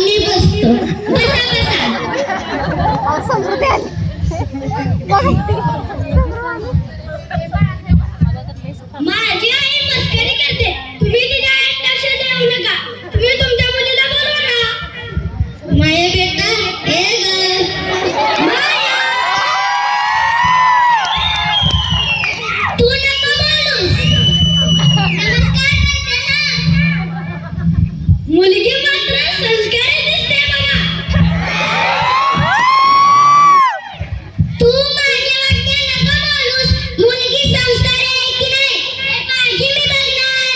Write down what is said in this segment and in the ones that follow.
मी बसतो. बसा बसा. समृद्धी आली. माझी आई मस्करी करते. तुम्ही तिच्या आईत लक्ष देऊ नका. तुम्ही तुमच्या मुलीला बोलवा ना. माया बेटा ए ग माया, तू नको बोलूस. नमस्कार करते ना. मुलगी मात्र संस्कारी दिसते बघा. तू माझे वाक्य नको बोलूस. मुलगी संस्कारी आहे की नाही हे माझी मी बघणार.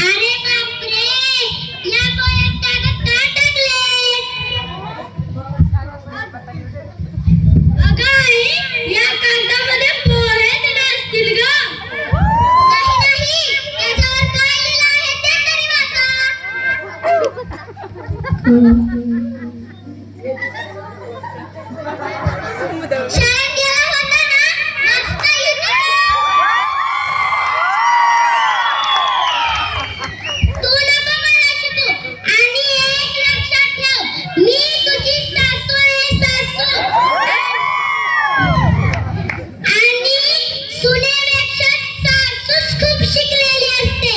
अरे बापरे, या पोळ्यात कागद का टाकले? अगं आई, या कागदामध्ये पोळे दिले असतील ग. नाही नाही, त्याच्यावर काय लिहिलं आहे ते तरी वाचा. शाळेत गेला होता ना, वाचता येतं का? तू नको मला शिकू. आणि एक लक्षात ठेव, मी तुझी सासू आहे, सासू. आणि सुनेपेक्षा सासूच खूप शिकलेली असते.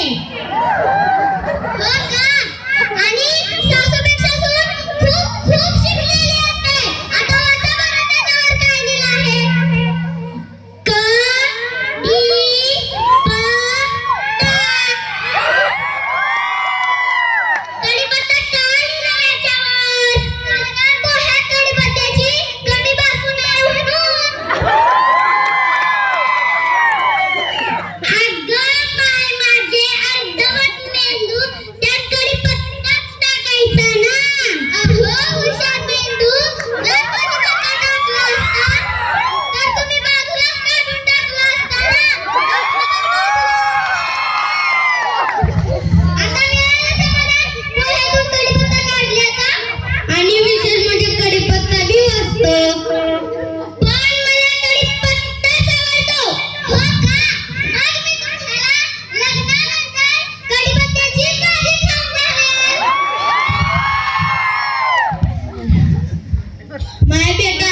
हो का? आणि सासूपेक्षा सून खूप खूप शिकलेली असते. आता वाचा बरं त्याच्यावर काय लिहिलं आहे. कढीपत्ता का लिहिलं याच्यावर? कारण पोह्यात कढीपत्त्याची कढी भासू नये म्हणून. अगं काय माझे अर्धवट मेंदू, त्यात कढीपत्ताच टाकायचा ना. अहो हुशार मेंदू, जर कढीपत्ता टाकला असता तर तुम्ही बाजूलाच काढून टाकला असता ना. आता मिळालं समाधान. पोह्यातून कढीपत्ता काढल्याचा. आणि विशेष म्हणजे कढीपत्ता बी वाचतो. पण मला कढीपत्ताच आवडतो. हो का? मग मी तुम्हाला लग्नानंतर कढीपत्त्याची भाजी खाऊन घालेन. माय बेटा